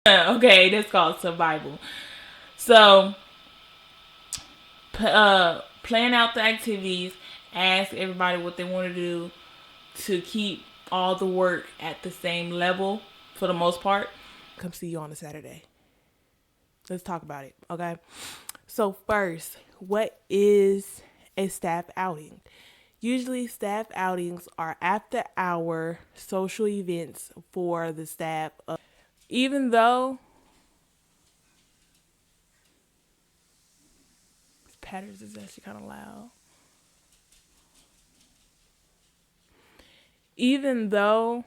Okay, that's called survival. So, plan out the activities, ask everybody what they want to do to keep all the work at the same level for the most part. Come see you on a Saturday. Let's talk about it, okay? So, first, what is a staff outing? Usually, staff outings are after hour social events for the staff. Even though Patterns is actually kind of loud. Even though,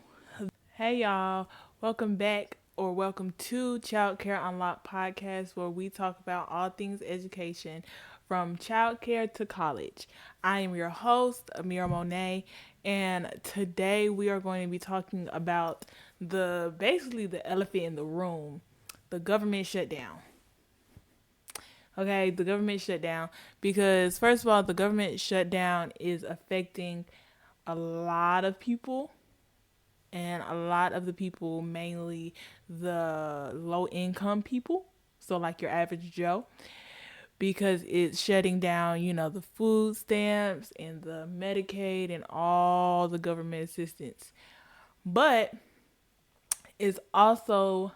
hey y'all, welcome back or welcome to Childcare Unlocked podcast, where we talk about all things education from childcare to college. I am your host, Amira Mone, and today we are going to be talking about basically the elephant in the room, the government shutdown. Okay, the government shutdown, because first of all, the government shutdown is affecting a lot of people, and a lot of the people, mainly the low income people, so like your average Joe, because it's shutting down, the food stamps and the Medicaid and all the government assistance. But it's also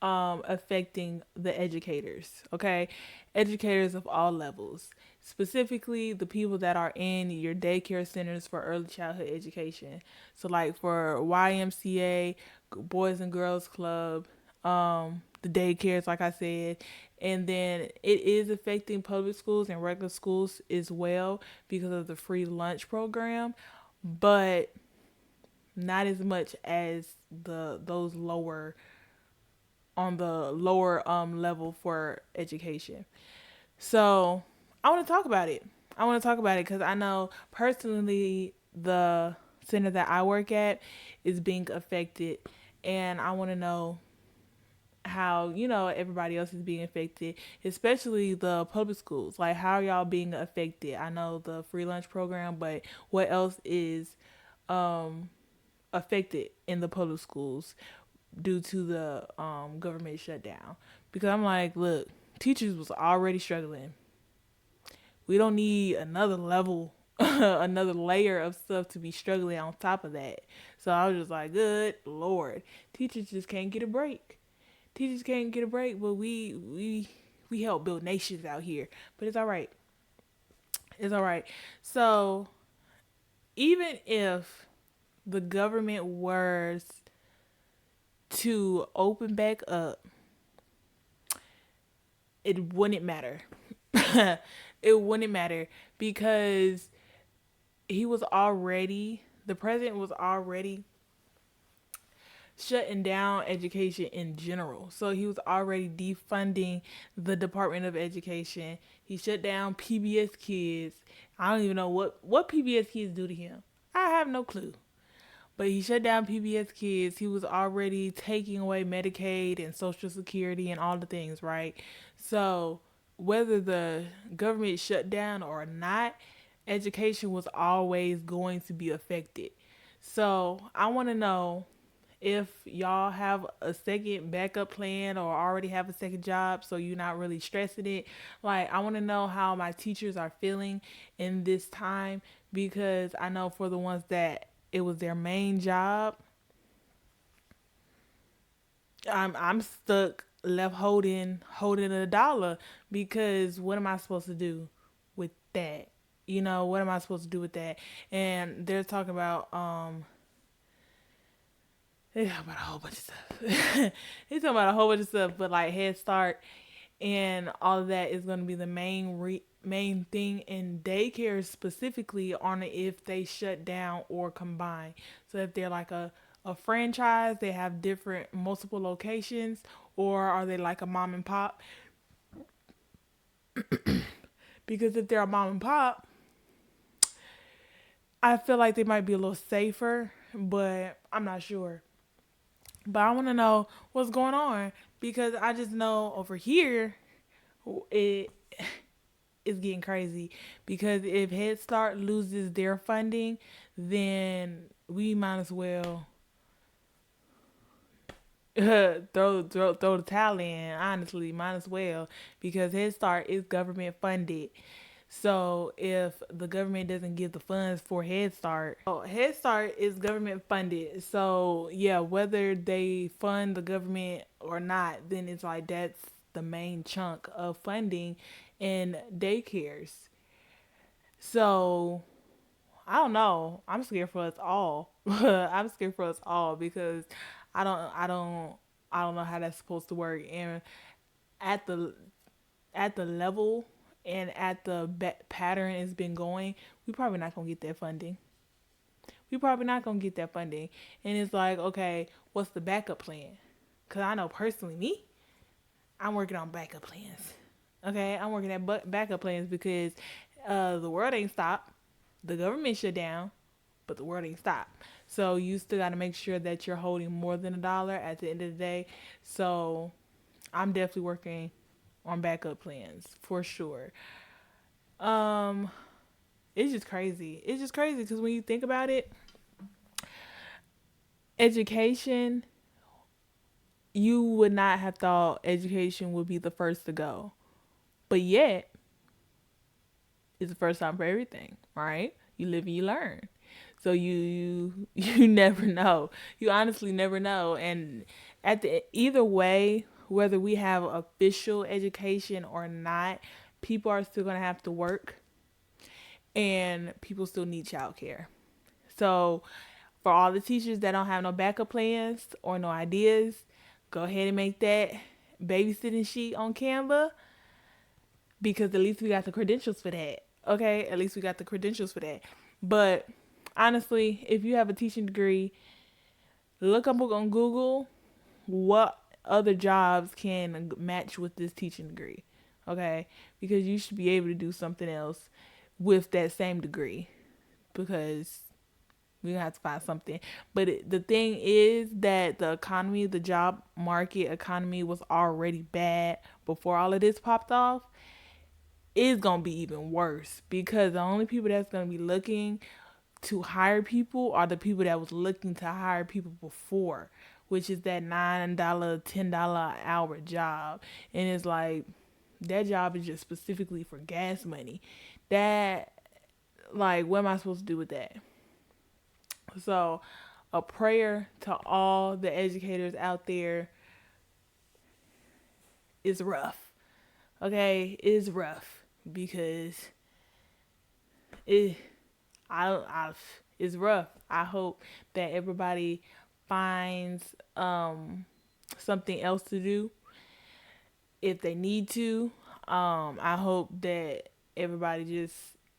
affecting the educators, okay? Educators of all levels, specifically the people that are in your daycare centers for early childhood education. So, like for YMCA, Boys and Girls Club, the daycares, like I said, and then it is affecting public schools and regular schools as well because of the free lunch program, but not as much as those lower on the lower level for education. So I want to talk about it. I want to talk about it because I know personally the center that I work at is being affected, and I want to know how everybody else is being affected, especially the public schools. Like, how are y'all being affected? I know the free lunch program, but what else is affected in the public schools due to the government shutdown? Because I'm like, look, teachers was already struggling. We don't need another level, another layer of stuff to be struggling on top of that. So I was just like, good Lord, teachers just can't get a break. Teachers can't get a break, but we help build nations out here. But it's all right. It's all right. So even if the government was to open back up, it wouldn't matter. It wouldn't matter because the president was already shutting down education in general. So he was already defunding the Department of Education. He shut down PBS Kids. I don't even know what PBS Kids do to him. I have no clue. But he shut down PBS Kids. He was already taking away Medicaid and Social Security and all the things, right? So whether the government shut down or not, education was always going to be affected. So I want to know if y'all have a second backup plan or already have a second job so you're not really stressing it. Like, I want to know how my teachers are feeling in this time, because I know for the ones that it was their main job, I'm stuck left holding a dollar, because what am I supposed to do with that? What am I supposed to do with that? And they're talking about they talk about a whole bunch of stuff. They talking about a whole bunch of stuff, but like Head Start and all of that is going to be the main thing in daycare, specifically on if they shut down or combine. So if they're like a franchise, they have different multiple locations, or are they like a mom and pop? Because if they're a mom and pop, I feel like they might be a little safer, but I'm not sure. But I want to know what's going on, because I just know over here it is getting crazy. Because if Head Start loses their funding, then we might as well throw the towel in. Honestly, might as well, because Head Start is government funded. So if the government doesn't give the funds for Head Start, oh, Head Start is government funded. So yeah, whether they fund the government or not, then it's like that's the main chunk of funding in daycares. So I don't know. I'm scared for us all. I'm scared for us all because I don't I don't I don't know how that's supposed to work. And at the at the level and at the pattern it's been going, we probably not gonna get that funding. We probably not gonna get that funding. And it's like, okay, what's the backup plan? Cause I know personally, me, I'm working on backup plans. Okay, I'm working at backup plans because the world ain't stopped. The government shut down, but the world ain't stopped. So you still got to make sure that you're holding more than $1 at the end of the day. So I'm definitely working on backup plans for sure. Um, it's just crazy. It's just crazy because when you think about it, education, you would not have thought education would be the first to go, but yet it's the first time for everything, right? You live and you learn. So you never know. You honestly never know. And at the either way, whether we have official education or not, people are still gonna have to work, and people still need childcare. So for all the teachers that don't have no backup plans or no ideas, go ahead and make that babysitting sheet on Canva, because at least we got the credentials for that. Okay, at least we got the credentials for that. But honestly, if you have a teaching degree, look up on Google what other jobs can match with this teaching degree. Okay, because you should be able to do something else with that same degree, because we're gonna have to find something. But the thing is that the economy, the job market economy, was already bad before all of this popped off. Is gonna be even worse, because the only people that's gonna be looking to hire people are the people that was looking to hire people before, which is that $9, $10 an hour job. And it's like that job is just specifically for gas money. That, like, what am I supposed to do with that? So a prayer to all the educators out there, is rough. Okay, it's rough because it I it's rough. I hope that everybody finds something else to do if they need to. I hope that everybody just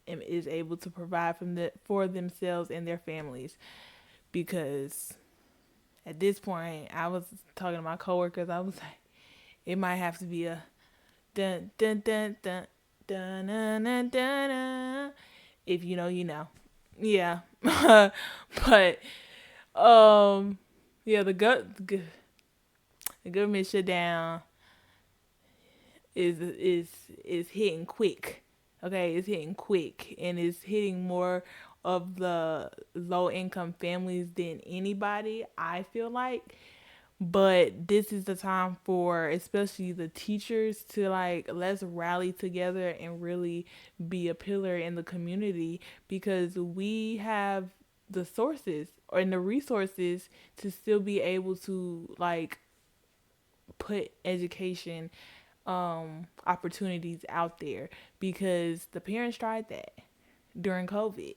is able to provide for themselves and their families, because at this point, I was talking to my coworkers. I was like, it might have to be a dun dun dun dun dun dun dun dun. Dun. If you know, you know. Yeah, but yeah, the government shutdown is hitting quick. Okay, it's hitting quick, and it's hitting more of the low income families than anybody, I feel like. But this is the time for especially the teachers to, like, let's rally together and really be a pillar in the community, because we have the sources or the resources to still be able to, like, put education opportunities out there, because the parents tried that during COVID.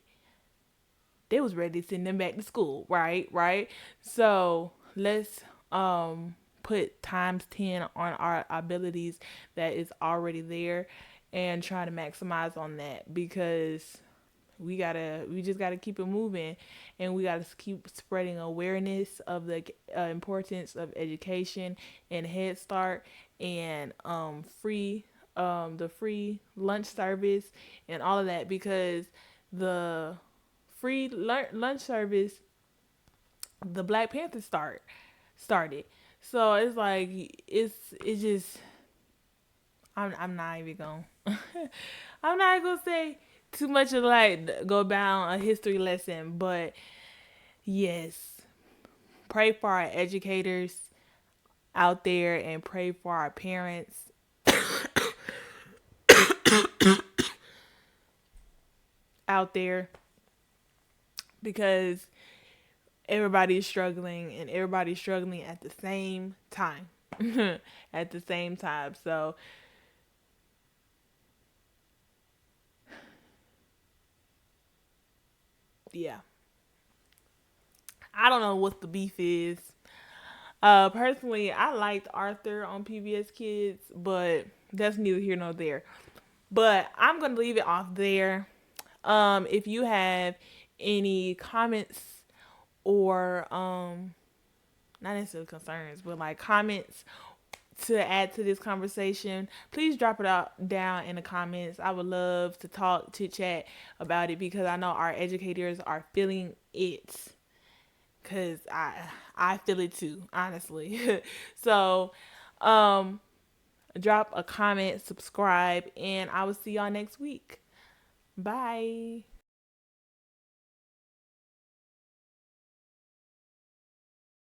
They was ready to send them back to school, right. So let's put times 10 on our abilities that is already there, and try to maximize on that, because we just gotta keep it moving, and we gotta keep spreading awareness of the importance of education and Head Start, and the free lunch service and all of that, because the free lunch service, the Black Panther started. So it's like it's just I'm not even going I'm not gonna say too much of, like, go down a history lesson, but yes, pray for our educators. out there and pray for our parents out there, because everybody's struggling and everybody's struggling at the same time. At the same time. So, yeah. I don't know what the beef is. Personally, I liked Arthur on PBS Kids, but that's neither here nor there. But I'm gonna leave it off there. If you have any comments or not necessarily concerns, but like comments to add to this conversation, please drop it out down in the comments. I would love to talk, to chat about it, because I know our educators are feeling it. Cause I feel it too, honestly. So, um, drop a comment, subscribe, and I will see y'all next week. Bye.